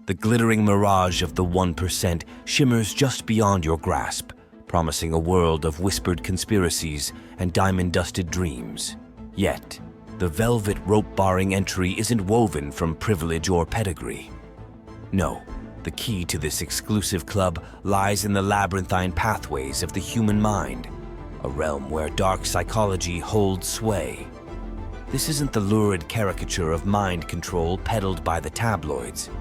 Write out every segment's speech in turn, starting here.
The glittering mirage of the 1% shimmers just beyond your grasp, promising a world of whispered conspiracies and diamond-dusted dreams. Yet, the velvet rope-barring entry isn't woven from privilege or pedigree. No, the key to this exclusive club lies in the labyrinthine pathways of the human mind, a realm where dark psychology holds sway. This isn't the lurid caricature of mind control peddled by the tabloids.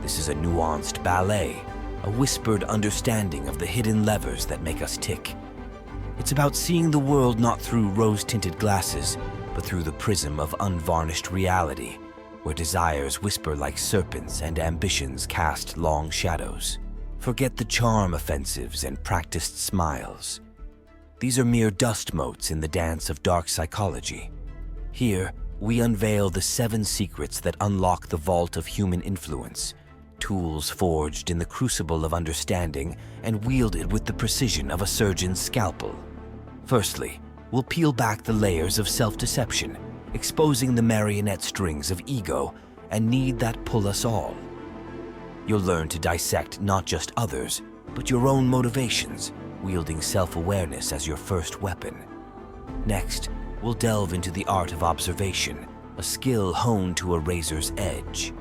This is a nuanced ballet, a whispered understanding of the hidden levers that make us tick. It's about seeing the world not through rose-tinted glasses, but through the prism of unvarnished reality, where desires whisper like serpents and ambitions cast long shadows. Forget the charm offensives and practiced smiles. These are mere dust motes in the dance of dark psychology. Here, we unveil the 7 secrets that unlock the vault of human influence, tools forged in the crucible of understanding and wielded with the precision of a surgeon's scalpel. Firstly, we'll peel back the layers of self-deception, exposing the marionette strings of ego and need that pull us all. You'll learn to dissect not just others, but your own motivations, wielding self-awareness as your first weapon. Next, we'll delve into the art of observation, a skill honed to a razor's edge.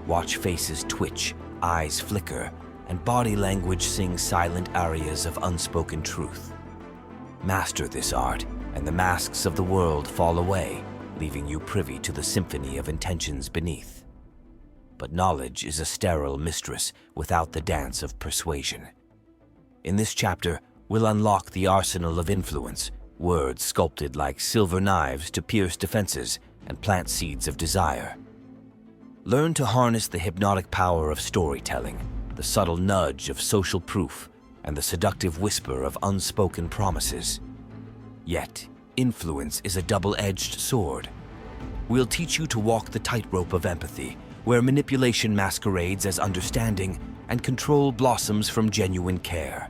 Watch faces twitch, eyes flicker, and body language sing silent arias of unspoken truth. Master this art, and the masks of the world fall away, leaving you privy to the symphony of intentions beneath. But knowledge is a sterile mistress without the dance of persuasion. In this chapter, we'll unlock the arsenal of influence, words sculpted like silver knives to pierce defenses and plant seeds of desire. Learn to harness the hypnotic power of storytelling, the subtle nudge of social proof, and the seductive whisper of unspoken promises. Yet, influence is a double-edged sword. We'll teach you to walk the tightrope of empathy, where manipulation masquerades as understanding and control blossoms from genuine care.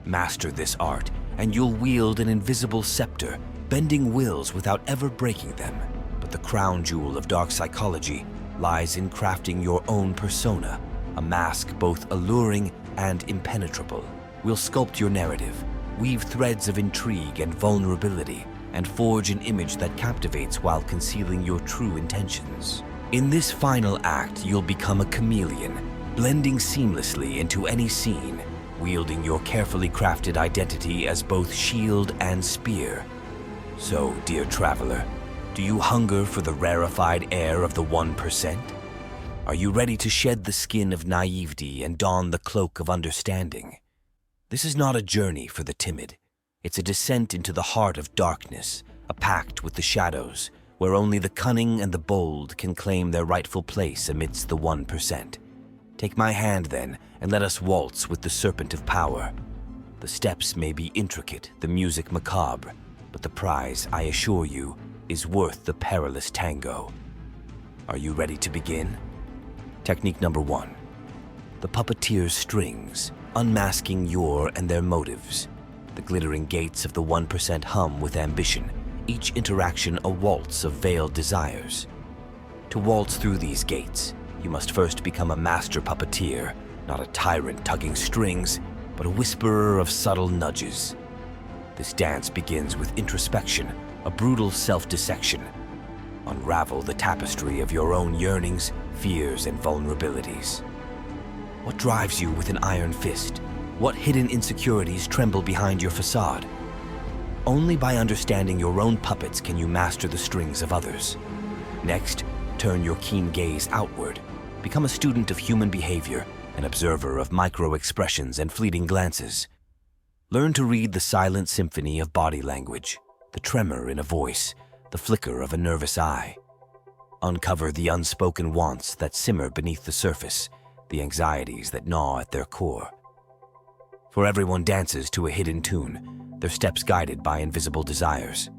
Master this art, and you'll wield an invisible scepter, bending wills without ever breaking them. But the crown jewel of dark psychology lies in crafting your own persona, a mask both alluring and impenetrable. We'll sculpt your narrative, weave threads of intrigue and vulnerability, and forge an image that captivates while concealing your true intentions. In this final act, you'll become a chameleon, blending seamlessly into any scene, wielding your carefully crafted identity as both shield and spear. So, dear traveler, do you hunger for the rarefied air of the 1%? Are you ready to shed the skin of naivety and don the cloak of understanding? This is not a journey for the timid. It's a descent into the heart of darkness, a pact with the shadows, where only the cunning and the bold can claim their rightful place amidst the 1%. Take my hand, then, and let us waltz with the Serpent of Power. The steps may be intricate, the music macabre, but the prize, I assure you, is worth the perilous tango. Are you ready to begin? Technique number 1. The Puppeteer's strings, unmasking your and their motives. The glittering gates of the 1% hum with ambition, each interaction a waltz of veiled desires. To waltz through these gates, you must first become a master puppeteer, not a tyrant tugging strings, but a whisperer of subtle nudges. This dance begins with introspection, a brutal self-dissection. Unravel the tapestry of your own yearnings, fears, and vulnerabilities. What drives you with an iron fist? What hidden insecurities tremble behind your facade? Only by understanding your own puppets can you master the strings of others. Next, turn your keen gaze outward. Become a student of human behavior, an observer of micro-expressions and fleeting glances. Learn to read the silent symphony of body language, the tremor in a voice, the flicker of a nervous eye. Uncover the unspoken wants that simmer beneath the surface, the anxieties that gnaw at their core. For everyone dances to a hidden tune, their steps guided by invisible desires.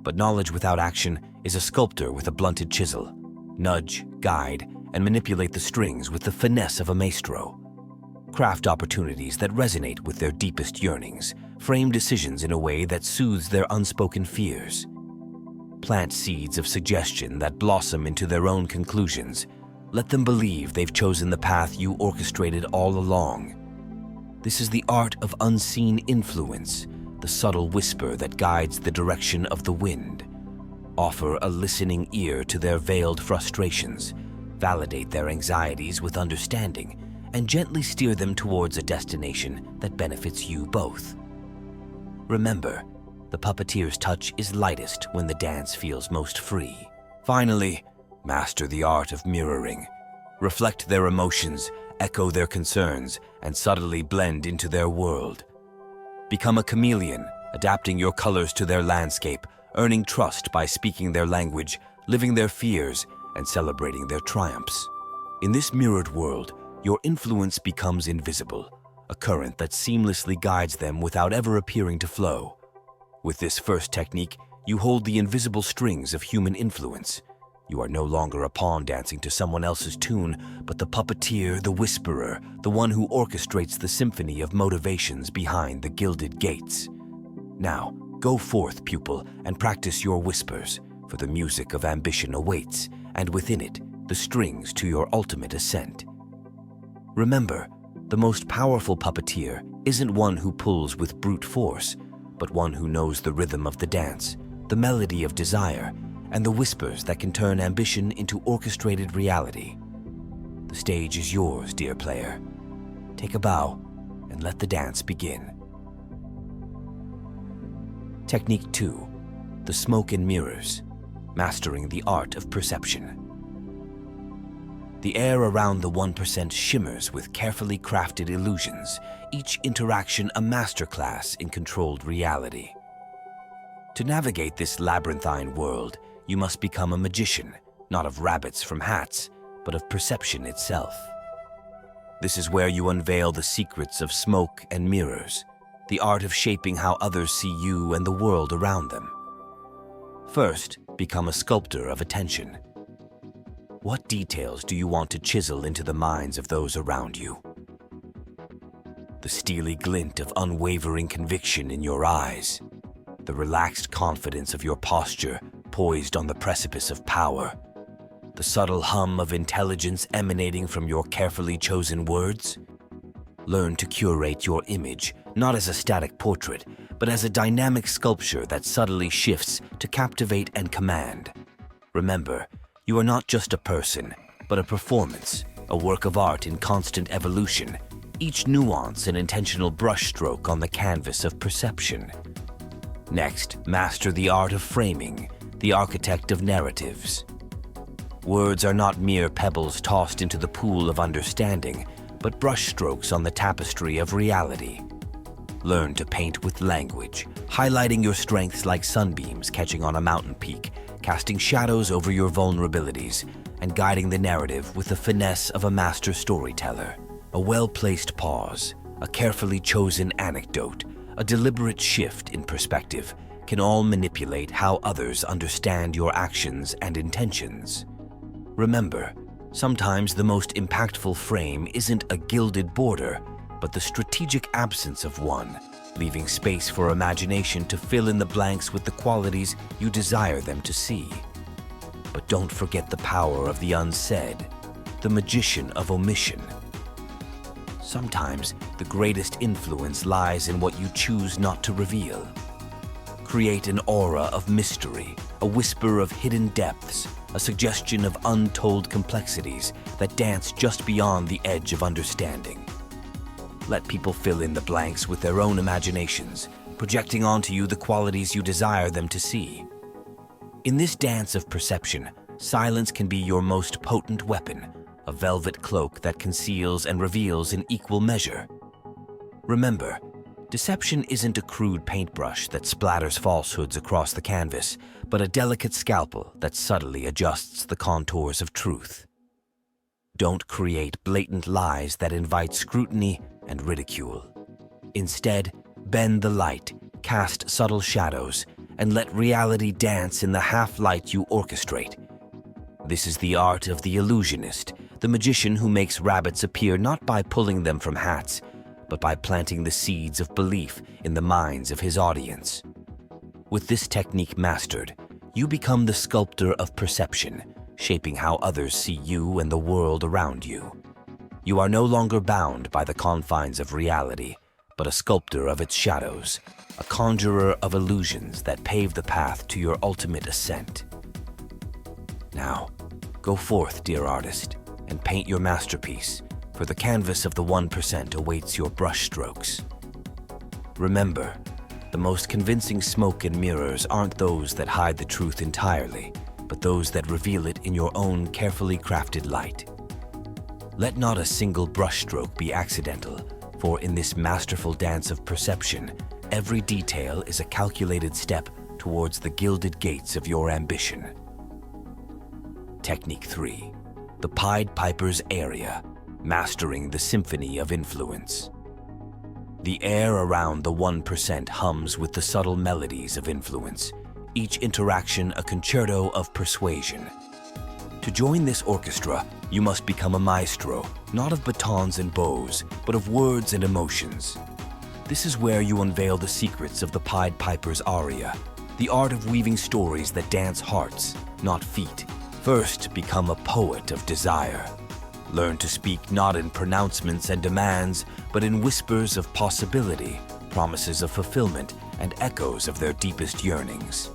But knowledge without action is a sculptor with a blunted chisel. Nudge, guide, and manipulate the strings with the finesse of a maestro. Craft opportunities that resonate with their deepest yearnings, frame decisions in a way that soothes their unspoken fears. Plant seeds of suggestion that blossom into their own conclusions. Let them believe they've chosen the path you orchestrated all along. This is the art of unseen influence, the subtle whisper that guides the direction of the wind. Offer a listening ear to their veiled frustrations, validate their anxieties with understanding, and gently steer them towards a destination that benefits you both. Remember, the puppeteer's touch is lightest when the dance feels most free. Finally, master the art of mirroring. Reflect their emotions, echo their concerns, and subtly blend into their world. Become a chameleon, adapting your colors to their landscape, earning trust by speaking their language, living their fears, and celebrating their triumphs. In this mirrored world, your influence becomes invisible, a current that seamlessly guides them without ever appearing to flow. With this first technique, you hold the invisible strings of human influence. You are no longer a pawn dancing to someone else's tune, but the puppeteer, the whisperer, the one who orchestrates the symphony of motivations behind the gilded gates. Now, go forth, pupil, and practice your whispers, for the music of ambition awaits, and within it, the strings to your ultimate ascent. Remember, the most powerful puppeteer isn't one who pulls with brute force, but one who knows the rhythm of the dance, the melody of desire, and the whispers that can turn ambition into orchestrated reality. The stage is yours, dear player. Take a bow and let the dance begin. Technique 2. The Smoke and Mirrors. Mastering the art of perception. The air around the 1% shimmers with carefully crafted illusions, each interaction a masterclass in controlled reality. To navigate this labyrinthine world, you must become a magician, not of rabbits from hats, but of perception itself. This is where you unveil the secrets of smoke and mirrors, the art of shaping how others see you and the world around them. First, become a sculptor of attention. What details do you want to chisel into the minds of those around you? The steely glint of unwavering conviction in your eyes, the relaxed confidence of your posture poised on the precipice of power, the subtle hum of intelligence emanating from your carefully chosen words. Learn to curate your image, not as a static portrait, but as a dynamic sculpture that subtly shifts to captivate and command. Remember, you are not just a person, but a performance, a work of art in constant evolution, each nuance an intentional brushstroke on the canvas of perception. Next, master the art of framing, the architect of narratives. Words are not mere pebbles tossed into the pool of understanding, but brushstrokes on the tapestry of reality. Learn to paint with language, highlighting your strengths like sunbeams catching on a mountain peak, casting shadows over your vulnerabilities, and guiding the narrative with the finesse of a master storyteller. A well-placed pause, a carefully chosen anecdote, a deliberate shift in perspective can all manipulate how others understand your actions and intentions. Remember, sometimes the most impactful frame isn't a gilded border, but the strategic absence of one, leaving space for imagination to fill in the blanks with the qualities you desire them to see. But don't forget the power of the unsaid, the magician of omission. Sometimes the greatest influence lies in what you choose not to reveal. Create an aura of mystery, a whisper of hidden depths, a suggestion of untold complexities that dance just beyond the edge of understanding. Let people fill in the blanks with their own imaginations, projecting onto you the qualities you desire them to see. In this dance of perception, silence can be your most potent weapon, a velvet cloak that conceals and reveals in equal measure. Remember, deception isn't a crude paintbrush that splatters falsehoods across the canvas, but a delicate scalpel that subtly adjusts the contours of truth. Don't create blatant lies that invite scrutiny and ridicule. Instead, bend the light, cast subtle shadows, and let reality dance in the half-light you orchestrate. This is the art of the illusionist, the magician who makes rabbits appear not by pulling them from hats, but by planting the seeds of belief in the minds of his audience. With this technique mastered, you become the sculptor of perception, shaping how others see you and the world around you. You are no longer bound by the confines of reality, but a sculptor of its shadows, a conjurer of illusions that pave the path to your ultimate ascent. Now, go forth, dear artist, and paint your masterpiece, for the canvas of the 1% awaits your brushstrokes. Remember, the most convincing smoke and mirrors aren't those that hide the truth entirely, but those that reveal it in your own carefully crafted light. Let not a single brushstroke be accidental, for in this masterful dance of perception, every detail is a calculated step towards the gilded gates of your ambition. Technique 3. The Pied Piper's Aria, mastering the symphony of influence. The air around the 1% hums with the subtle melodies of influence, each interaction a concerto of persuasion. To join this orchestra, you must become a maestro, not of batons and bows, but of words and emotions. This is where you unveil the secrets of the Pied Piper's Aria, the art of weaving stories that dance hearts, not feet. First, become a poet of desire. Learn to speak not in pronouncements and demands, but in whispers of possibility, promises of fulfillment, and echoes of their deepest yearnings.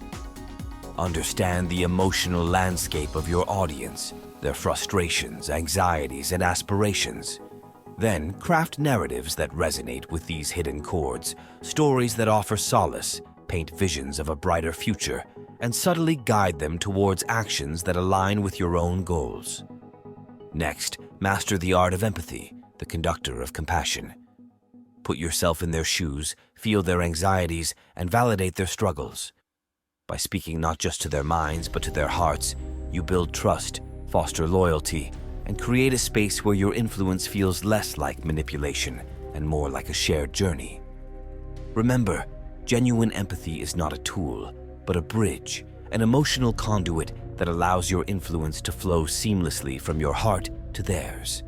Understand the emotional landscape of your audience, their frustrations, anxieties, and aspirations. Then craft narratives that resonate with these hidden chords, stories that offer solace, paint visions of a brighter future, and subtly guide them towards actions that align with your own goals. Next, master the art of empathy, the conductor of compassion. Put yourself in their shoes, feel their anxieties, and validate their struggles. By speaking not just to their minds, but to their hearts, you build trust, foster loyalty, and create a space where your influence feels less like manipulation and more like a shared journey. Remember, genuine empathy is not a tool, but a bridge, an emotional conduit that allows your influence to flow seamlessly from your heart to theirs.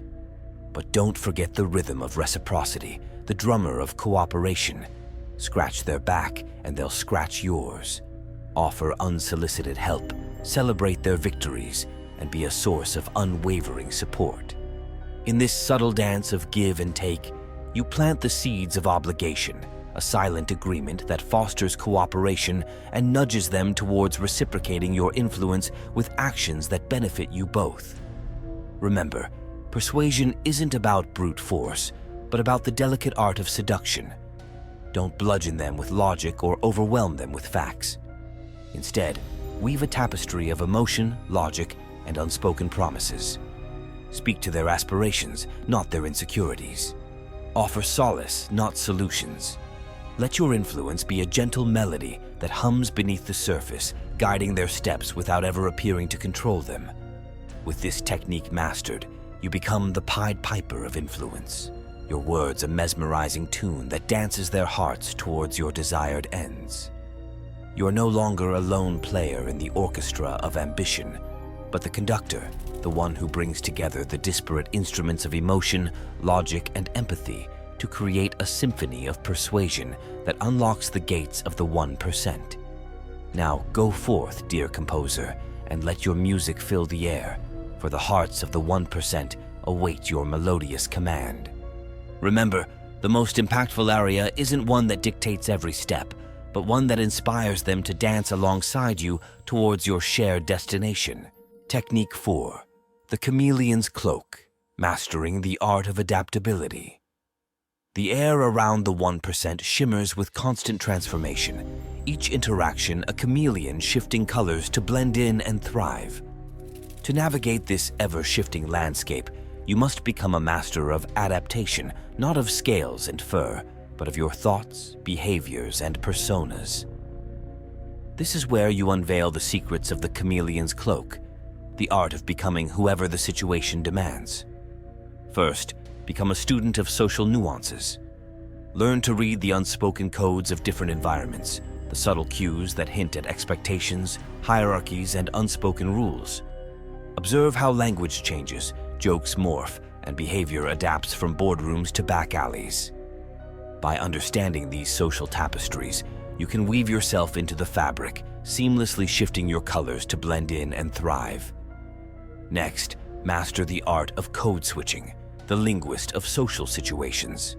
But don't forget the rhythm of reciprocity, the drummer of cooperation. Scratch their back and they'll scratch yours. Offer unsolicited help, celebrate their victories, and be a source of unwavering support. In this subtle dance of give and take, you plant the seeds of obligation, a silent agreement that fosters cooperation and nudges them towards reciprocating your influence with actions that benefit you both. Remember, persuasion isn't about brute force, but about the delicate art of seduction. Don't bludgeon them with logic or overwhelm them with facts. Instead, weave a tapestry of emotion, logic, and unspoken promises. Speak to their aspirations, not their insecurities. Offer solace, not solutions. Let your influence be a gentle melody that hums beneath the surface, guiding their steps without ever appearing to control them. With this technique mastered, you become the Pied Piper of influence. Your words a mesmerizing tune that dances their hearts towards your desired ends. You are no longer a lone player in the orchestra of ambition, but the conductor, the one who brings together the disparate instruments of emotion, logic, and empathy to create a symphony of persuasion that unlocks the gates of the 1%. Now go forth, dear composer, and let your music fill the air, for the hearts of the 1% await your melodious command. Remember, the most impactful aria isn't one that dictates every step, but one that inspires them to dance alongside you towards your shared destination. Technique 4. The Chameleon's Cloak, mastering the art of adaptability. The air around the 1% shimmers with constant transformation, each interaction a chameleon shifting colors to blend in and thrive. To navigate this ever-shifting landscape, you must become a master of adaptation, not of scales and fur, but of your thoughts, behaviors, and personas. This is where you unveil the secrets of the chameleon's cloak, the art of becoming whoever the situation demands. First, become a student of social nuances. Learn to read the unspoken codes of different environments, the subtle cues that hint at expectations, hierarchies, and unspoken rules. Observe how language changes, jokes morph, and behavior adapts from boardrooms to back alleys. By understanding these social tapestries, you can weave yourself into the fabric, seamlessly shifting your colors to blend in and thrive. Next, master the art of code switching, the linguist of social situations.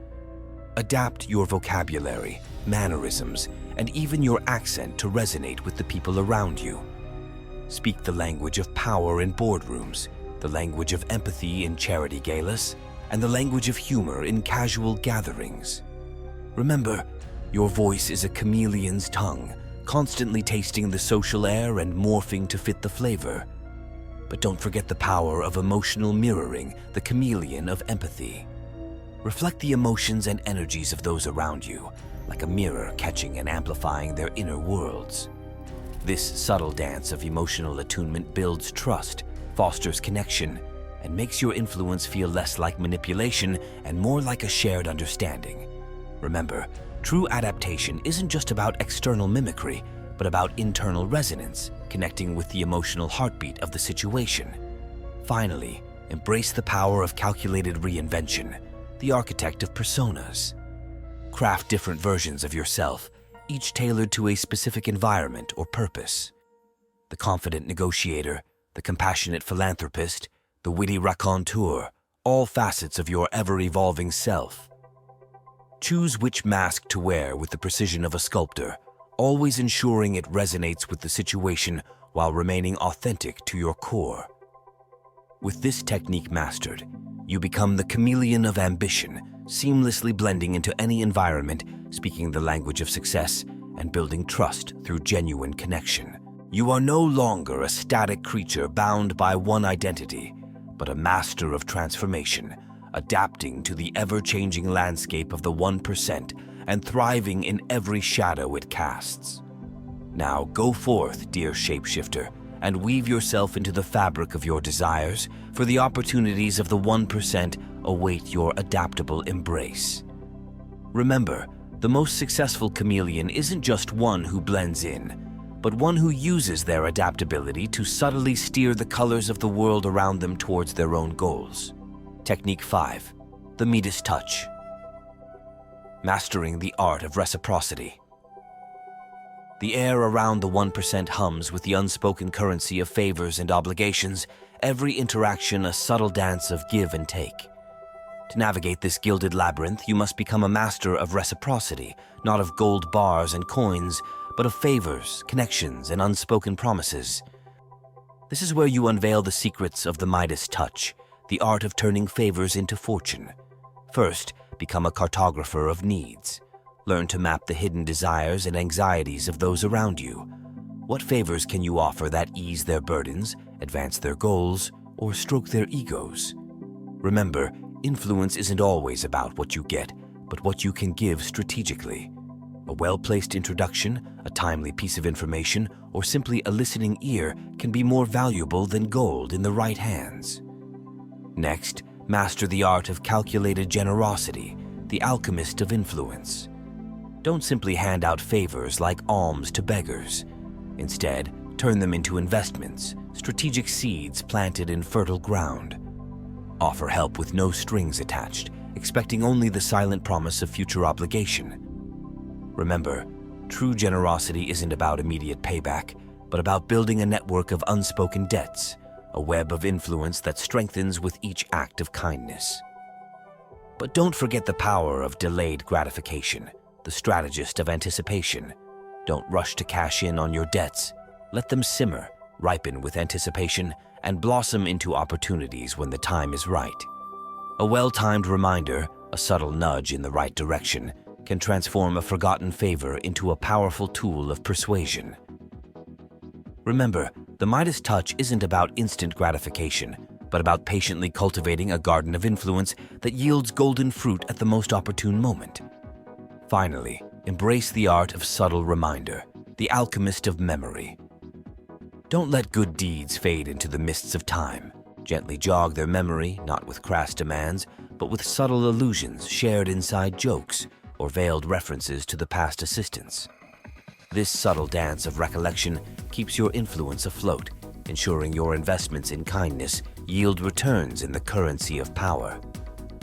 Adapt your vocabulary, mannerisms, and even your accent to resonate with the people around you. Speak the language of power in boardrooms, the language of empathy in charity galas, and the language of humor in casual gatherings. Remember, your voice is a chameleon's tongue, constantly tasting the social air and morphing to fit the flavor. But don't forget the power of emotional mirroring, the chameleon of empathy. Reflect the emotions and energies of those around you, like a mirror catching and amplifying their inner worlds. This subtle dance of emotional attunement builds trust, fosters connection, and makes your influence feel less like manipulation and more like a shared understanding. Remember, true adaptation isn't just about external mimicry, but about internal resonance, connecting with the emotional heartbeat of the situation. Finally, embrace the power of calculated reinvention, the architect of personas. Craft different versions of yourself, each tailored to a specific environment or purpose. The confident negotiator, the compassionate philanthropist, the witty raconteur, all facets of your ever-evolving self. Choose which mask to wear with the precision of a sculptor, always ensuring it resonates with the situation while remaining authentic to your core. With this technique mastered, you become the chameleon of ambition, seamlessly blending into any environment, speaking the language of success, and building trust through genuine connection. You are no longer a static creature bound by one identity, but a master of transformation, adapting to the ever-changing landscape of the 1% and thriving in every shadow it casts. Now go forth, dear shapeshifter, and weave yourself into the fabric of your desires, for the opportunities of the 1% await your adaptable embrace. Remember, the most successful chameleon isn't just one who blends in, but one who uses their adaptability to subtly steer the colors of the world around them towards their own goals. Technique 5. The Midas Touch. Mastering the art of reciprocity. The air around the 1% hums with the unspoken currency of favors and obligations, every interaction a subtle dance of give and take. To navigate this gilded labyrinth, you must become a master of reciprocity, not of gold bars and coins, but of favors, connections, and unspoken promises. This is where you unveil the secrets of the Midas touch, the art of turning favors into fortune. First, become a cartographer of needs. Learn to map the hidden desires and anxieties of those around you. What favors can you offer that ease their burdens, advance their goals, or stroke their egos? Remember, influence isn't always about what you get, but what you can give strategically. A well-placed introduction, a timely piece of information, or simply a listening ear can be more valuable than gold in the right hands. Next, master the art of calculated generosity, the alchemist of influence. Don't simply hand out favors like alms to beggars. Instead, turn them into investments, strategic seeds planted in fertile ground. Offer help with no strings attached, expecting only the silent promise of future obligation. Remember, true generosity isn't about immediate payback, but about building a network of unspoken debts, a web of influence that strengthens with each act of kindness. But don't forget the power of delayed gratification, the strategist of anticipation. Don't rush to cash in on your debts. Let them simmer, ripen with anticipation, and blossom into opportunities when the time is right. A well-timed reminder, a subtle nudge in the right direction, can transform a forgotten favor into a powerful tool of persuasion. Remember, the Midas touch isn't about instant gratification, but about patiently cultivating a garden of influence that yields golden fruit at the most opportune moment. Finally, embrace the art of subtle reminder, the alchemist of memory. Don't let good deeds fade into the mists of time. Gently jog their memory, not with crass demands, but with subtle allusions, shared inside jokes, or veiled references to the past assistance. This subtle dance of recollection keeps your influence afloat, ensuring your investments in kindness yield returns in the currency of power.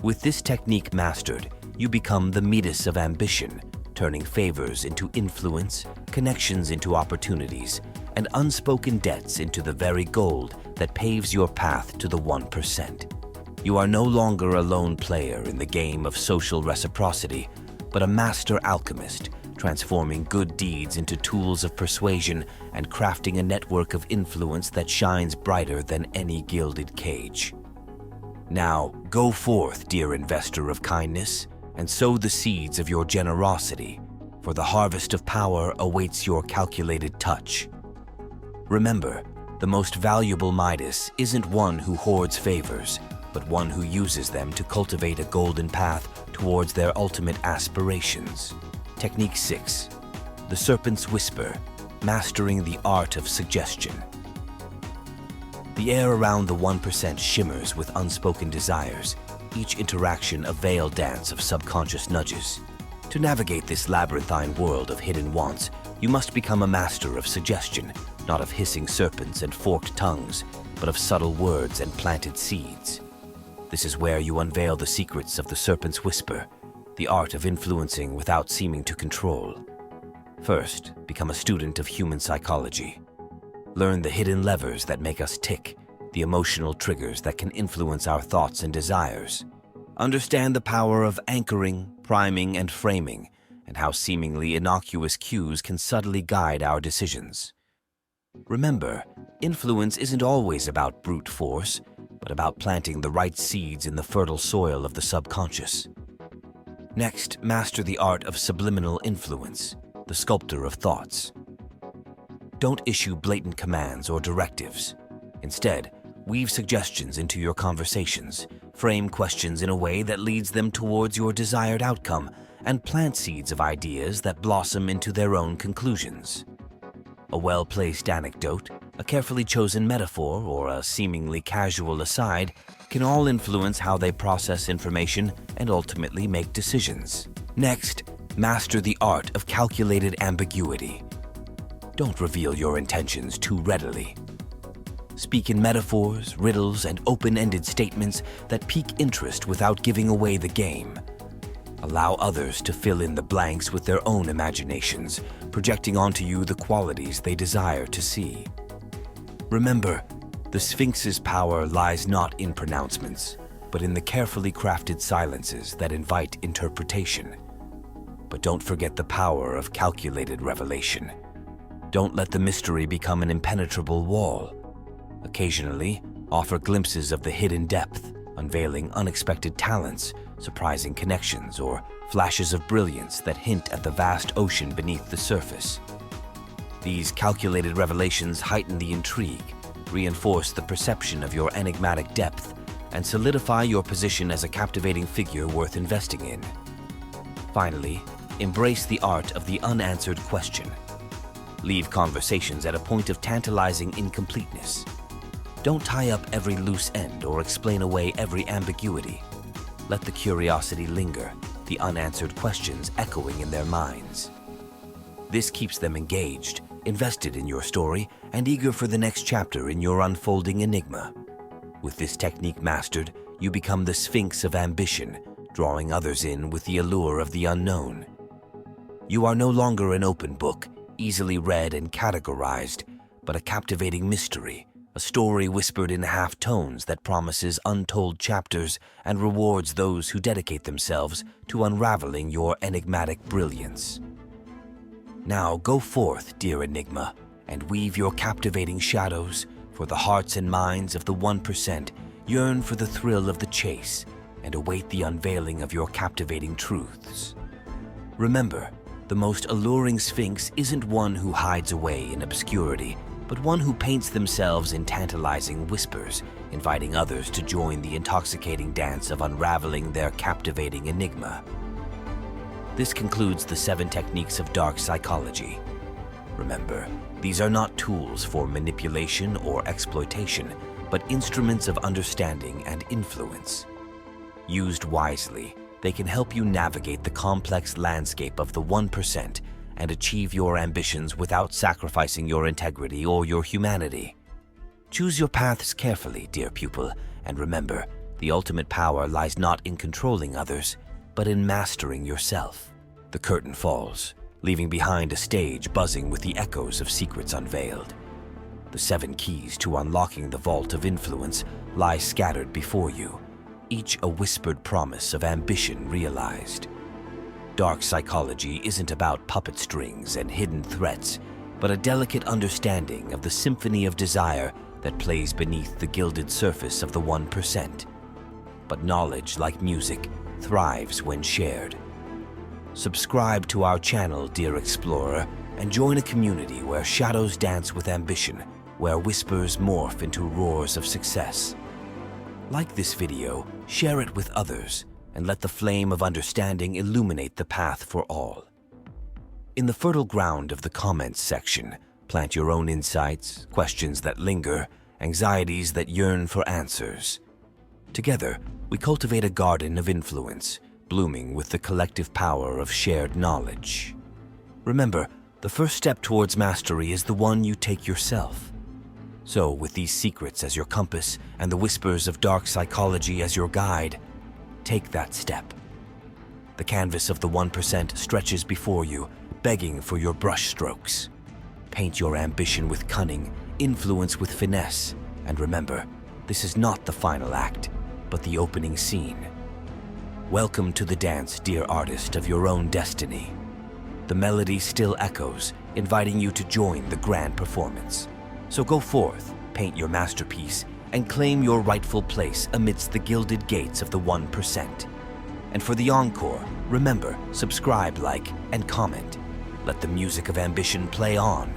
With this technique mastered, you become the Midas of ambition, turning favors into influence, connections into opportunities, and unspoken debts into the very gold that paves your path to the 1%. You are no longer a lone player in the game of social reciprocity, but a master alchemist, transforming good deeds into tools of persuasion and crafting a network of influence that shines brighter than any gilded cage. Now, go forth, dear investor of kindness, and sow the seeds of your generosity, for the harvest of power awaits your calculated touch. Remember, the most valuable Midas isn't one who hoards favors, but one who uses them to cultivate a golden path towards their ultimate aspirations. Technique 6. The Serpent's Whisper, Mastering the Art of Suggestion. The air around the 1% shimmers with unspoken desires, each interaction a veiled dance of subconscious nudges. To navigate this labyrinthine world of hidden wants, you must become a master of suggestion, not of hissing serpents and forked tongues, but of subtle words and planted seeds. This is where you unveil the secrets of the Serpent's Whisper, the art of influencing without seeming to control. First, become a student of human psychology. Learn the hidden levers that make us tick, the emotional triggers that can influence our thoughts and desires. Understand the power of anchoring, priming, and framing, and how seemingly innocuous cues can subtly guide our decisions. Remember, influence isn't always about brute force, but about planting the right seeds in the fertile soil of the subconscious. Next, master the art of subliminal influence, the sculptor of thoughts. Don't issue blatant commands or directives. Instead, weave suggestions into your conversations, frame questions in a way that leads them towards your desired outcome, and plant seeds of ideas that blossom into their own conclusions. A well-placed anecdote, a carefully chosen metaphor, or a seemingly casual aside can all influence how they process information and ultimately make decisions. Next, master the art of calculated ambiguity. Don't reveal your intentions too readily. Speak in metaphors, riddles, and open-ended statements that pique interest without giving away the game. Allow others to fill in the blanks with their own imaginations, projecting onto you the qualities they desire to see. Remember, the Sphinx's power lies not in pronouncements, but in the carefully crafted silences that invite interpretation. But don't forget the power of calculated revelation. Don't let the mystery become an impenetrable wall. Occasionally, offer glimpses of the hidden depth, unveiling unexpected talents, surprising connections, or flashes of brilliance that hint at the vast ocean beneath the surface. These calculated revelations heighten the intrigue, reinforce the perception of your enigmatic depth, and solidify your position as a captivating figure worth investing in. Finally, embrace the art of the unanswered question. Leave conversations at a point of tantalizing incompleteness. Don't tie up every loose end or explain away every ambiguity. Let the curiosity linger, the unanswered questions echoing in their minds. This keeps them engaged, invested in your story, and eager for the next chapter in your unfolding enigma. With this technique mastered, you become the Sphinx of ambition, drawing others in with the allure of the unknown. You are no longer an open book, easily read and categorized, but a captivating mystery, a story whispered in half tones that promises untold chapters and rewards those who dedicate themselves to unraveling your enigmatic brilliance. Now go forth, dear Enigma, and weave your captivating shadows, for the hearts and minds of the 1% yearn for the thrill of the chase and await the unveiling of your captivating truths. Remember, the most alluring Sphinx isn't one who hides away in obscurity, but one who paints themselves in tantalizing whispers, inviting others to join the intoxicating dance of unraveling their captivating enigma. This concludes the 7 techniques of dark psychology. Remember, these are not tools for manipulation or exploitation, but instruments of understanding and influence. Used wisely, they can help you navigate the complex landscape of the 1% and achieve your ambitions without sacrificing your integrity or your humanity. Choose your paths carefully, dear pupil, and remember, the ultimate power lies not in controlling others, but in mastering yourself. The curtain falls, leaving behind a stage buzzing with the echoes of secrets unveiled. The 7 keys to unlocking the vault of influence lie scattered before you, each a whispered promise of ambition realized. Dark psychology isn't about puppet strings and hidden threats, but a delicate understanding of the symphony of desire that plays beneath the gilded surface of the 1%. But knowledge, like music, thrives when shared. Subscribe to our channel, dear explorer, and join a community where shadows dance with ambition, where whispers morph into roars of success. Like this video, share it with others, and let the flame of understanding illuminate the path for all. In the fertile ground of the comments section, plant your own insights, questions that linger, anxieties that yearn for answers. Together, we cultivate a garden of influence, blooming with the collective power of shared knowledge. Remember, the first step towards mastery is the one you take yourself. So, with these secrets as your compass and the whispers of dark psychology as your guide, take that step. The canvas of the 1% stretches before you, begging for your brushstrokes. Paint your ambition with cunning, influence with finesse, and remember, this is not the final act, but the opening scene. Welcome to the dance, dear artist of your own destiny. The melody still echoes, inviting you to join the grand performance. So go forth, paint your masterpiece, and claim your rightful place amidst the gilded gates of the 1%. And for the encore, remember, subscribe, like, and comment. Let the music of ambition play on.